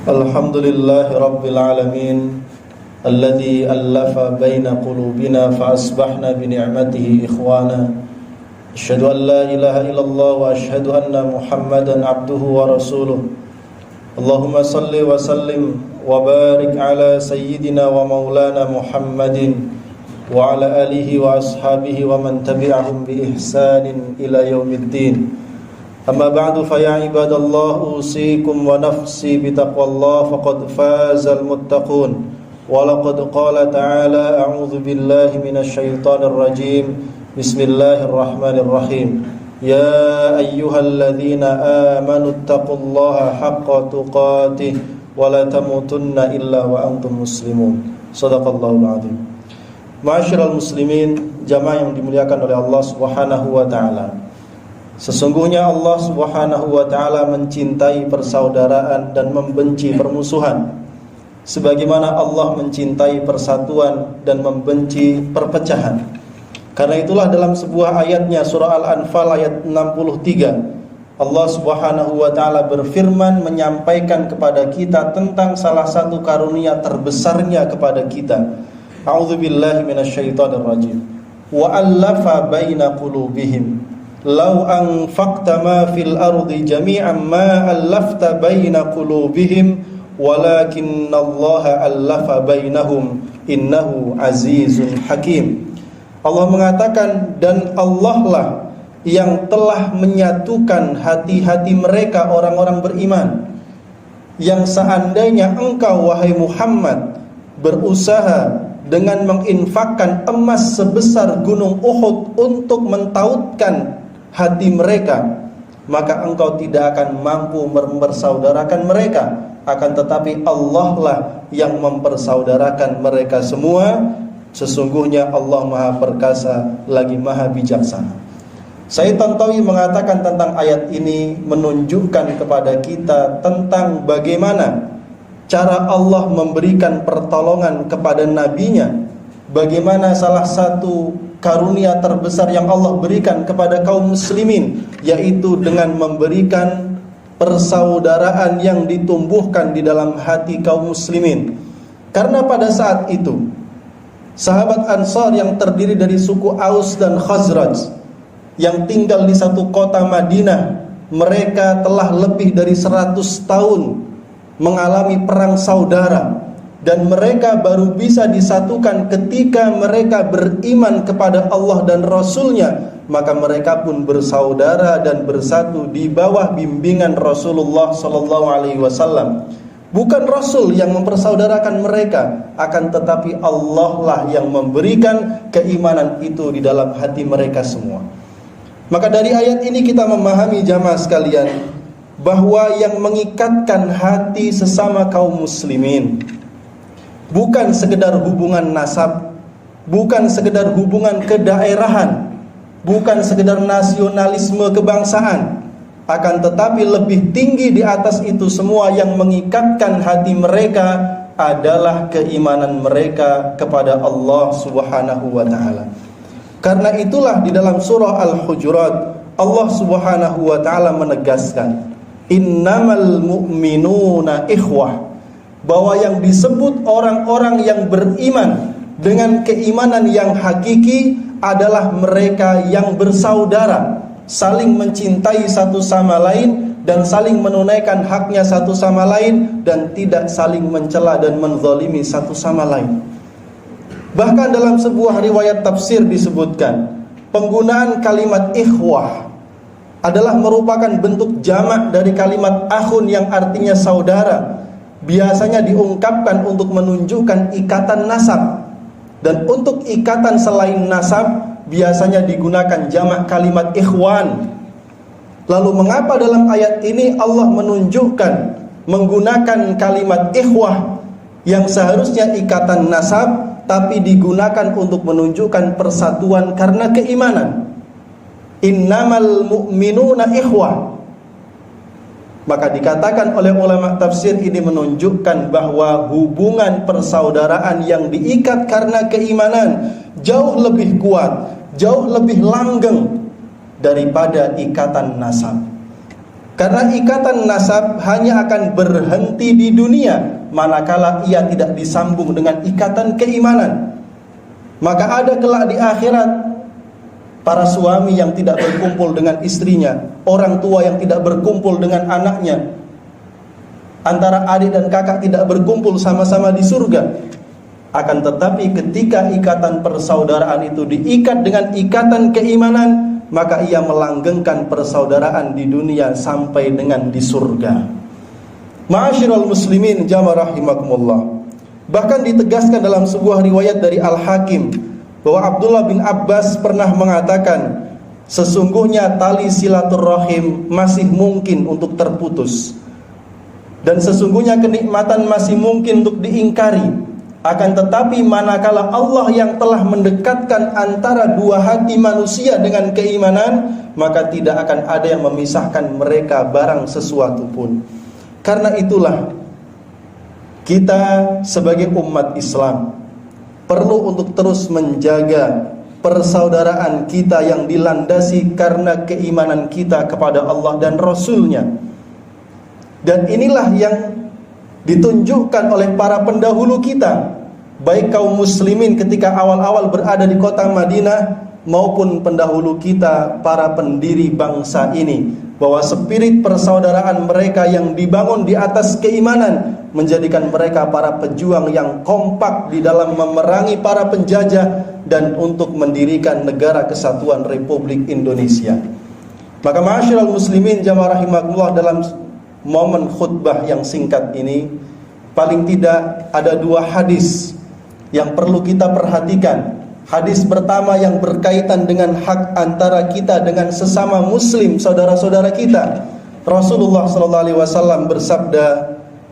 Alhamdulillahi Rabbil Alamin Alladhi allafa baina qulubina fa asbahna bi ni'matihi ikhwana. Asyhadu an la ilaha illallah wa asyhadu anna Muhammadan abduhu wa rasuluh. Allahumma salli wa sallim wa barik ala sayyidina wa maulana Muhammadin wa ala alihi wa ashabihi wa man tabi'ahum bi ihsanin ila yaumiddin. Amma ba'du fa ya ibadallah usikum wa nafsi bi taqwallah faqad fazal muttaqun. Wa laqad qala ta'ala a'udzu billahi minasy syaithanir rajim. Bismillahirrahmanirrahim. Ya ayyuhalladzina amanu taqullaha haqqa tuqatih wa la tamutunna illa wa antum muslimun. Shadaqallahul adzim. Ma'asyiral muslimin, jamaah yang dimuliakan oleh Allah Subhanahu wa taala. Sesungguhnya Allah Subhanahu wa ta'ala mencintai persaudaraan dan membenci permusuhan, sebagaimana Allah mencintai persatuan dan membenci perpecahan. Karena itulah dalam sebuah ayatnya, surah Al-Anfal ayat 63, Allah Subhanahu wa ta'ala berfirman menyampaikan kepada kita tentang salah satu karunia terbesarnya kepada kita. A'udzubillahi minasyaitonir rajim. Wa allafa baina qulubihim Lau anfaqta ma fil ardi jami'an ma allafta baina qulubihim walakinnallaha allafa bainahum innahu azizun hakim. Allah mengatakan, dan Allah lah yang telah menyatukan hati-hati mereka orang-orang beriman, yang seandainya engkau wahai Muhammad berusaha dengan menginfakkan emas sebesar gunung Uhud untuk mentautkan hati mereka, maka engkau tidak akan mampu mempersaudarakan mereka. Akan tetapi Allah lah yang mempersaudarakan mereka semua. Sesungguhnya Allah Maha Perkasa lagi Maha Bijaksana. Sayyid Tantawi mengatakan tentang ayat ini menunjukkan kepada kita tentang bagaimana cara Allah memberikan pertolongan kepada nabinya. Bagaimana salah satu karunia terbesar yang Allah berikan kepada kaum muslimin, yaitu dengan memberikan persaudaraan yang ditumbuhkan di dalam hati kaum muslimin. Karena pada saat itu sahabat Ansar yang terdiri dari suku Aus dan Khazraj yang tinggal di satu kota Madinah, mereka telah lebih dari 100 tahun mengalami perang saudara, dan mereka baru bisa disatukan ketika mereka beriman kepada Allah dan Rasulnya. Maka mereka pun bersaudara dan bersatu di bawah bimbingan Rasulullah SAW. Bukan Rasul yang mempersaudarakan mereka, akan tetapi Allah lah yang memberikan keimanan itu di dalam hati mereka semua. Maka dari ayat ini kita memahami jamaah sekalian, bahwa yang mengikatkan hati sesama kaum muslimin bukan sekedar hubungan nasab, bukan sekedar hubungan kedaerahan, bukan sekedar nasionalisme kebangsaan, akan tetapi lebih tinggi di atas itu semua yang mengikatkan hati mereka adalah keimanan mereka kepada Allah Subhanahu wa ta'ala. Karena itulah di dalam surah Al-Hujurat Allah Subhanahu wa ta'ala menegaskan, innamal mu'minuna ikhwah, bahwa yang disebut orang-orang yang beriman dengan keimanan yang hakiki adalah mereka yang bersaudara, saling mencintai satu sama lain dan saling menunaikan haknya satu sama lain, dan tidak saling mencela dan menzalimi satu sama lain. Bahkan dalam sebuah riwayat tafsir disebutkan, penggunaan kalimat ikhwah adalah merupakan bentuk jamak dari kalimat akhun yang artinya saudara. Biasanya diungkapkan untuk menunjukkan ikatan nasab, dan untuk ikatan selain nasab biasanya digunakan jamak kalimat ikhwan. Lalu mengapa dalam ayat ini Allah menunjukkan menggunakan kalimat ikhwah yang seharusnya ikatan nasab, tapi digunakan untuk menunjukkan persatuan karena keimanan? Innamal mu'minuna ikhwah. Maka dikatakan oleh ulama tafsir, ini menunjukkan bahwa hubungan persaudaraan yang diikat karena keimanan jauh lebih kuat, jauh lebih langgeng daripada ikatan nasab. Karena ikatan nasab hanya akan berhenti di dunia manakala ia tidak disambung dengan ikatan keimanan. Maka ada kelak di akhirat para suami yang tidak berkumpul dengan istrinya, orang tua yang tidak berkumpul dengan anaknya, antara adik dan kakak tidak berkumpul sama-sama di surga. Akan tetapi ketika ikatan persaudaraan itu diikat dengan ikatan keimanan, maka ia melanggengkan persaudaraan di dunia sampai dengan di surga. Ma'asyiral muslimin jamaah rahimakumullah. Bahkan ditegaskan dalam sebuah riwayat dari Al-Hakim bahwa Abdullah bin Abbas pernah mengatakan, sesungguhnya tali silaturrahim masih mungkin untuk terputus, dan sesungguhnya kenikmatan masih mungkin untuk diingkari. Akan tetapi manakala Allah yang telah mendekatkan antara dua hati manusia dengan keimanan, maka tidak akan ada yang memisahkan mereka barang sesuatu pun. Karena itulah kita sebagai umat Islam perlu untuk terus menjaga persaudaraan kita yang dilandasi karena keimanan kita kepada Allah dan Rasul-Nya. Dan inilah yang ditunjukkan oleh para pendahulu kita, baik kaum muslimin ketika awal-awal berada di kota Madinah maupun pendahulu kita para pendiri bangsa ini, bahwa spirit persaudaraan mereka yang dibangun di atas keimanan menjadikan mereka para pejuang yang kompak di dalam memerangi para penjajah dan untuk mendirikan negara kesatuan Republik Indonesia. Maka ma'asyiral muslimin jamaah rahimakumullah, dalam momen khutbah yang singkat ini paling tidak ada dua hadis yang perlu kita perhatikan. Hadis pertama yang berkaitan dengan hak antara kita dengan sesama muslim, saudara-saudara kita. Rasulullah SAW bersabda,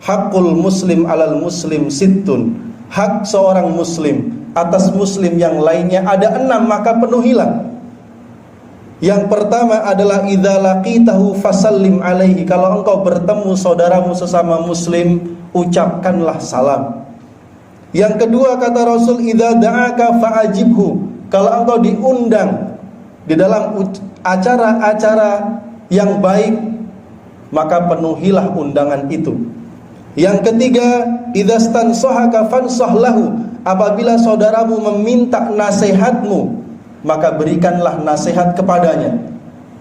hakul muslim alal muslim sittun. Hak seorang muslim atas muslim yang lainnya ada 6, maka penuhilah. Yang pertama adalah idza laqitahu fasallim alaihi. Kalau engkau bertemu saudaramu sesama muslim, ucapkanlah salam. Yang kedua kata Rasul, idza da'aka fa'ajibhu. Kalau engkau diundang di dalam acara-acara yang baik, maka penuhilah undangan itu. Yang ketiga, idza stansahaka fansah lahu. Apabila saudaramu meminta nasihatmu, maka berikanlah nasihat kepadanya.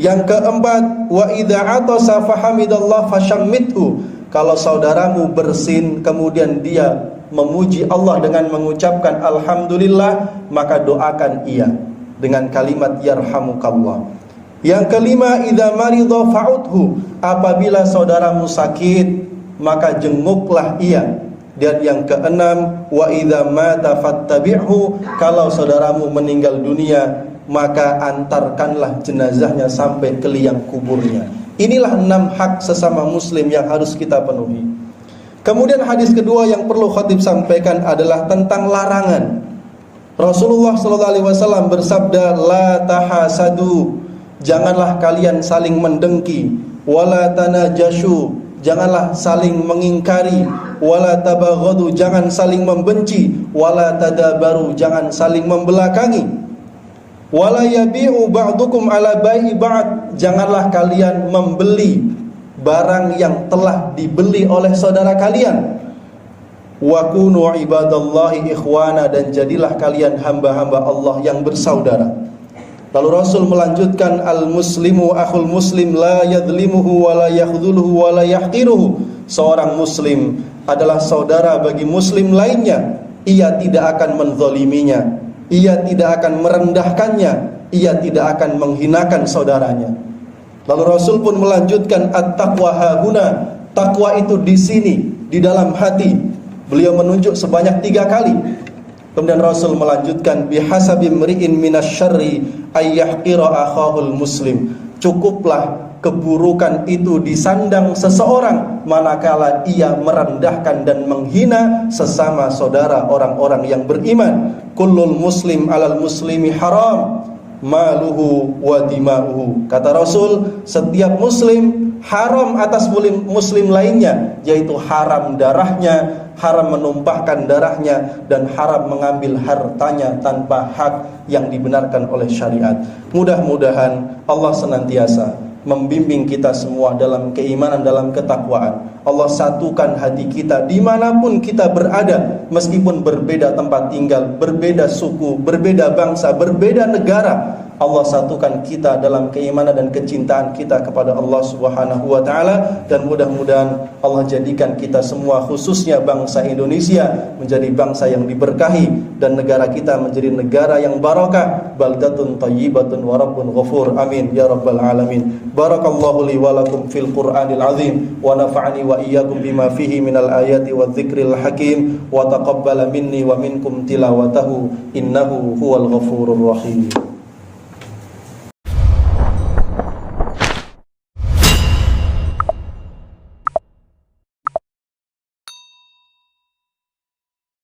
Yang keempat, wa idza atasa fahamidallah fashammithu. Kalau saudaramu bersin kemudian dia memuji Allah dengan mengucapkan alhamdulillah, maka doakan ia dengan kalimat yarhamukallah. Yang kelima, idza marida fa'udhu. Apabila saudaramu sakit, maka jenguklah ia. Dan yang keenam, wa idza mata fattabi'hu. Kalau saudaramu meninggal dunia, maka antarkanlah jenazahnya sampai ke liang kuburnya. Inilah 6 hak sesama muslim yang harus kita penuhi. Kemudian hadis kedua yang perlu khatib sampaikan adalah tentang larangan. Rasulullah SAW bersabda, la tahasadu. Janganlah kalian saling mendengki. Wala tanajashu. Janganlah saling mengingkari. Wala tabaghadu, jangan saling membenci. Wala tadabaru, jangan saling membelakangi. Wala yabi'u ba'dukum ala bai'i ba'd. Janganlah kalian membeli barang yang telah dibeli oleh saudara kalian. Wa kunu ibadallahi ikhwana, dan jadilah kalian hamba-hamba Allah yang bersaudara. Lalu Rasul melanjutkan, al-muslimu akhul muslim la yadlimuhu wa la yakhdhuluhu wa la yahqiruhu. Seorang muslim adalah saudara bagi muslim lainnya. Ia tidak akan menzaliminya, ia tidak akan merendahkannya, ia tidak akan menghinakan saudaranya. Lalu Rasul pun melanjutkan, at-taqwa hahuna. Takwa itu di sini, di dalam hati. Beliau menunjuk sebanyak 3 kali. Kemudian Rasul melanjutkan, bihasabi mri'in minasyarri ayyahqira akhahul muslim. Cukuplah keburukan itu disandang seseorang manakala ia merendahkan dan menghina sesama saudara orang-orang yang beriman. Kullul muslim alal muslimi haram maluhu wa dima'uhu. Kata Rasul, setiap muslim haram atas muslim lainnya, yaitu haram darahnya, haram menumpahkan darahnya, dan haram mengambil hartanya tanpa hak yang dibenarkan oleh syariat. Mudah-mudahan Allah senantiasa membimbing kita semua dalam keimanan, dalam ketakwaan. Allah satukan hati kita dimanapun kita berada, meskipun berbeda tempat tinggal, berbeda suku, berbeda bangsa, berbeda negara. Allah satukan kita dalam keimanan dan kecintaan kita kepada Allah Subhanahu wa taala, dan mudah-mudahan Allah jadikan kita semua, khususnya bangsa Indonesia, menjadi bangsa yang diberkahi dan negara kita menjadi negara yang barakah, baldatun thayyibatun wa rabbun ghafur. Amin ya rabbal alamin. Barakallahu li wa lakum fil Qur'anil azim wa nafa'ani wa iyyakum bima fihi minal ayati wadh-dhikril hakim wa taqabbala minni wa minkum tilawatahu innahu huwal ghafurur rahim.